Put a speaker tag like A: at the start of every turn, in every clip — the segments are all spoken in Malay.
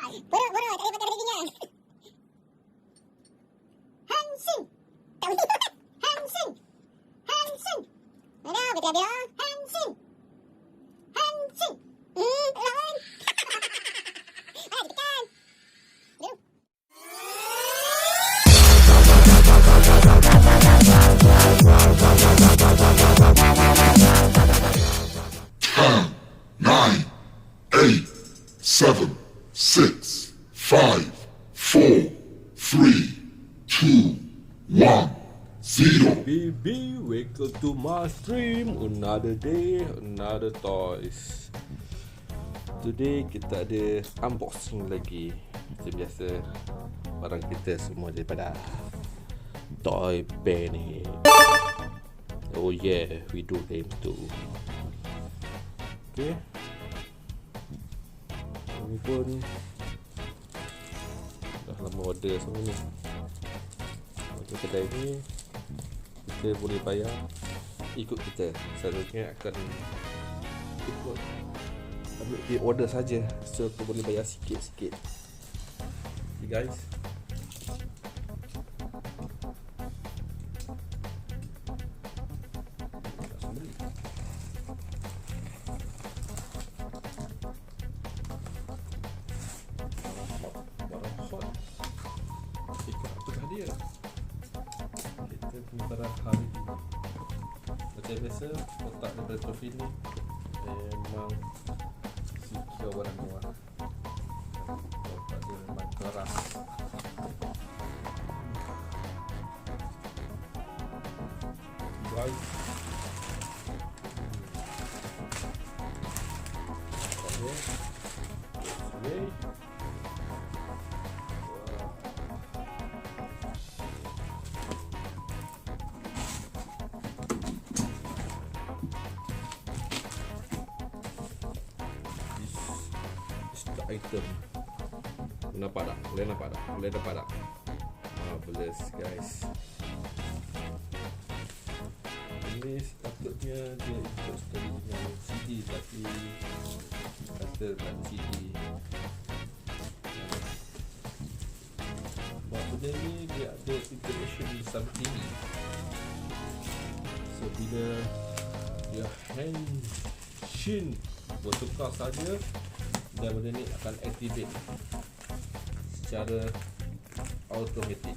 A: Bodoh, tak boleh pakai ringan. Henshin. Tak boleh. Henshin. Henshin. Mana betul dia? Henshin. Henshin. Lawan. Tekan. Jom.
B: 7, 6, 5, 4, 3, 2, 1, 0.
C: Baby, welcome to my stream. Another day, another toys. Today kita ada unboxing lagi. Macam biasa, barang kita semua daripada ToyPanic. Oh yeah, we do games too. Okay. Ini pun dah lama order semua ni. Untuk kedai ni kita boleh bayar ikut kita. Selalunya akan ikut ambil di order saja, so kita boleh bayar sikit-sikit. Okay guys, kita penyebaran hari ini macam biasa, kotak daripada profil ni memang secure warna bawah. Kotak dia memang keras. Guys, okay. Item nampak tak? Boleh nampak tak? Boleh nampak tak? Marvelous guys. Ini sepatutnya dia ikut sekali dengan CD, tapi kata tak ada CD. Sebab benda ni dia ada integration sama TV. So bila dia Henshin bertukar saja, dan benda ni akan activate secara automatic.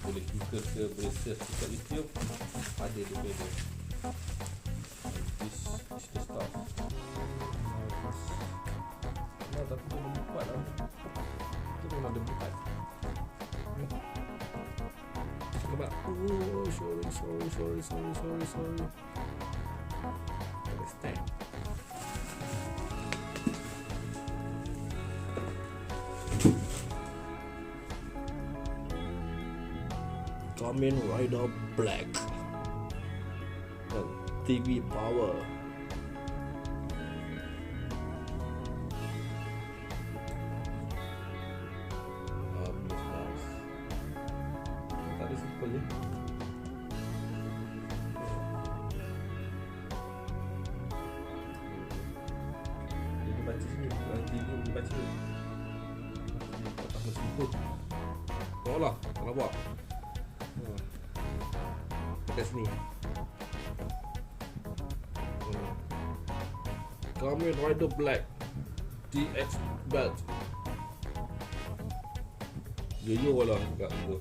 C: Boleh Google ke, boleh search dekat YouTube, ada dia punya. This is the stuff. Tapi dia belum buat lah. Itu memang dia buat. Nampak? Oh, sorry. Understand. Kamen Rider Black TV power. Nice. Tak ada simple je. Dia baca sini, TV dia baca. Tak tahu simple. Tolong lah, nak buat. Dekat sini. Kamen Rider Black DX belt. Yo lah dekat tu.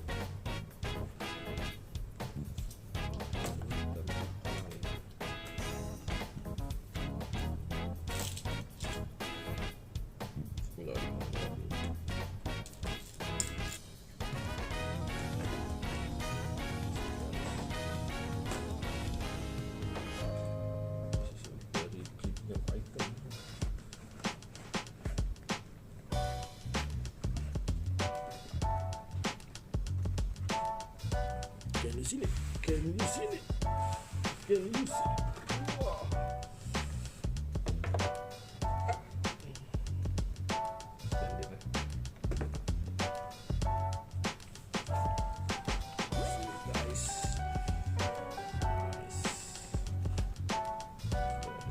C: Can you see it? Wow. Guys, nice.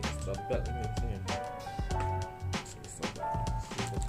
C: Extra belt ni sebenarnya. Extra belt.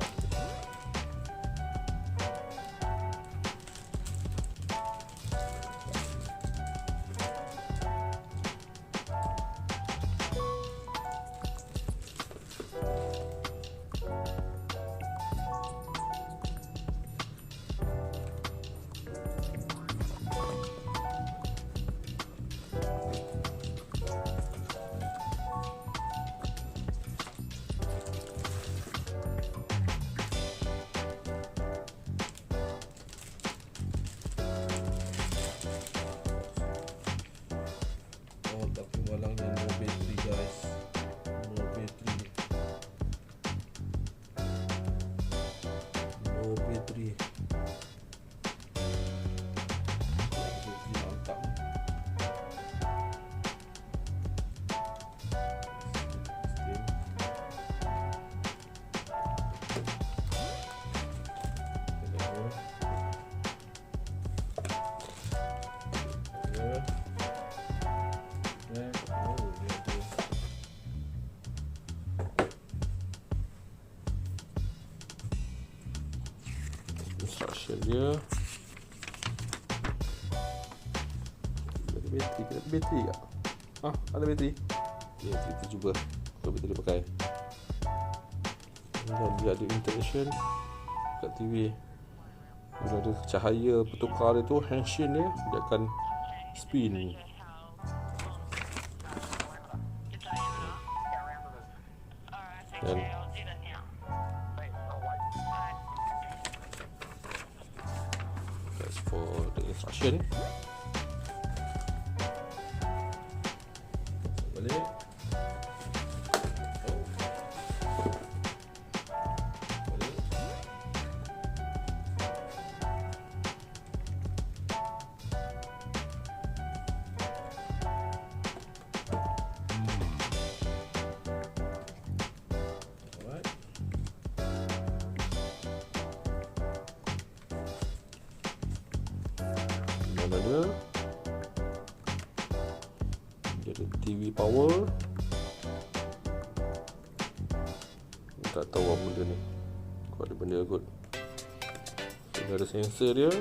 C: instruction dia. Ada bateri tak? Ada bateri. Okay, kita cuba kalau bateri pakai. Dan dia ada interaction kat TV. Bila ada cahaya bertukar dia tu, Henshin dia akan spin. Dan that's for the instruction. Balik. Dia ada TV power. Tak tahu apa benda ni. Kau ada benda kot. So, dia ada sensor dia.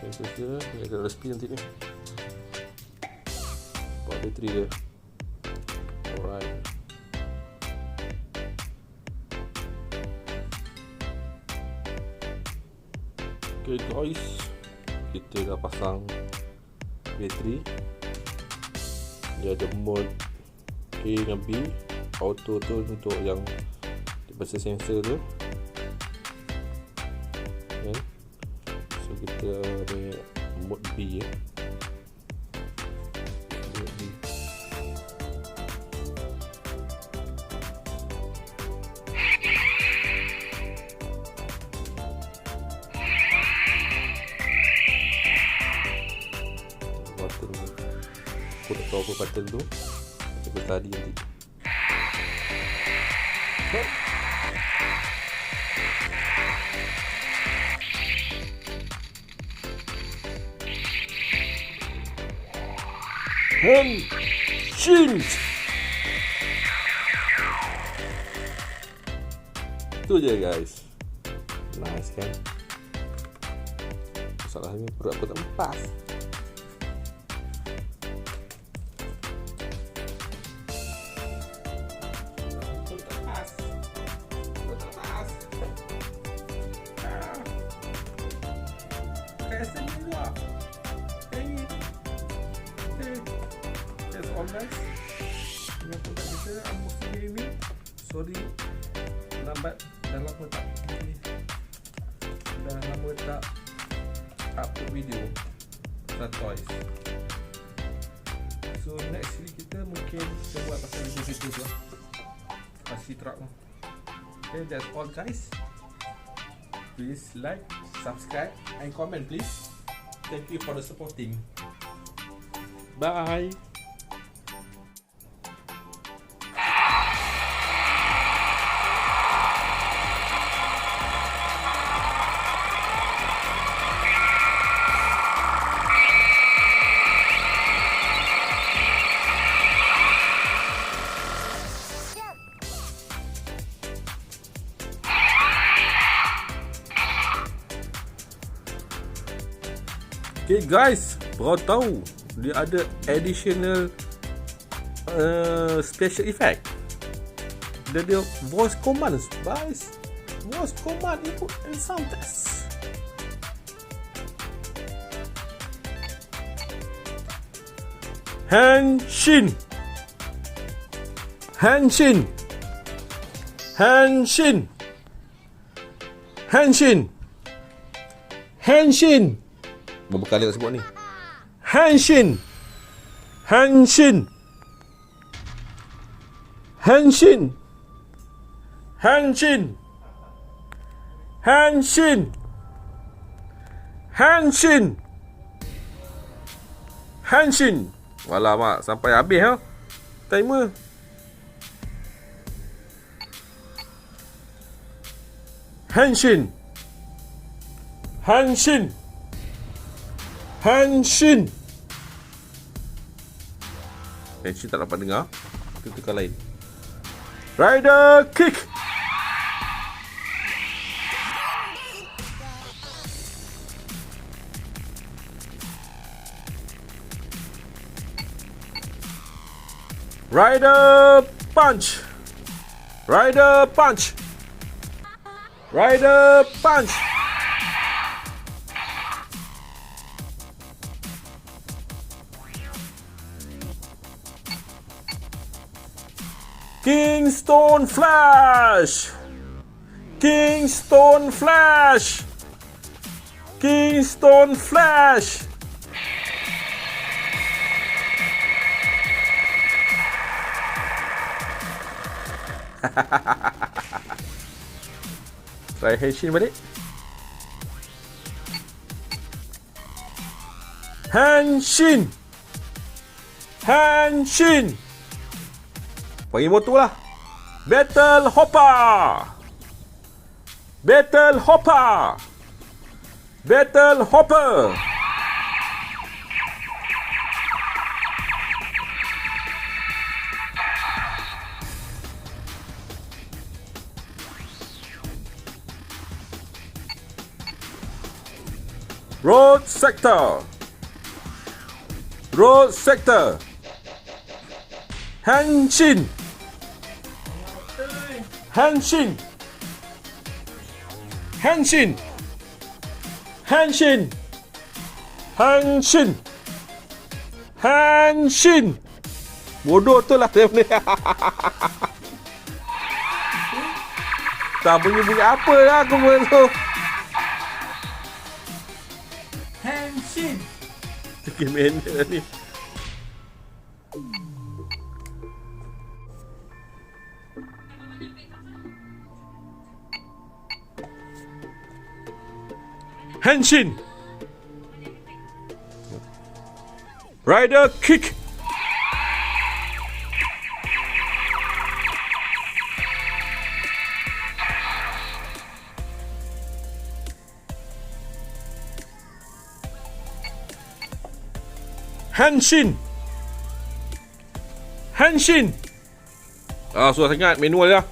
C: Sensor dia. Dia ada resipi nanti ni. Buat bateri dia. Alright. Okay guys, kita dah pasang bateri. Dia ada mode A dengan B. Auto tu untuk yang pasal sensor tu. Okay. So kita ada mode B ya. Mode B. Aku tak tahu apa button tu. Kita tadi nanti. Henshin. Tu je guys. Nice kan? Masalahnya perut aku tak lepas. Guys, dengan produk kita unboxing ini. Sorry lambat, dah lama tak upload video pasal toys. So next week kita mungkin kita buat pasal video tu lah, pasal truck lah. Okay, that's all guys. Please like, subscribe and comment please. Thank you for the supporting. Bye. Okay guys, baru tahu dia ada additional special effect. Dia ada voice commands guys. Voice command input and sound test. Henshin. Henshin. Henshin. Henshin. Henshin. Berapa kali nak sebut ni? Henshin. Henshin. Henshin. Henshin. Henshin. Henshin. Henshin. Walah mak, sampai habis ha timer. Henshin. Henshin. Henshin. Henshin tak dapat dengar. Kita tukar lain. Rider kick. Rider punch. Rider punch. Rider punch. Kingstone flash. Kingstone flash. Kingstone flash. Try Henshin balik. Henshin. Henshin. Panggil motor lah. Battle hopper. Battle hopper. Battle hopper. Road sector. Road sector. Henshin. Henshin. Henshin. Henshin. Henshin. Henshin. Bodoh tu lah dia ni. Tak bunyi-bunyi apa lah aku pun tu.
D: Henshin.
C: Gimana ni? Henshin. Rider kick. Henshin. Henshin. Susah sangat manual lah.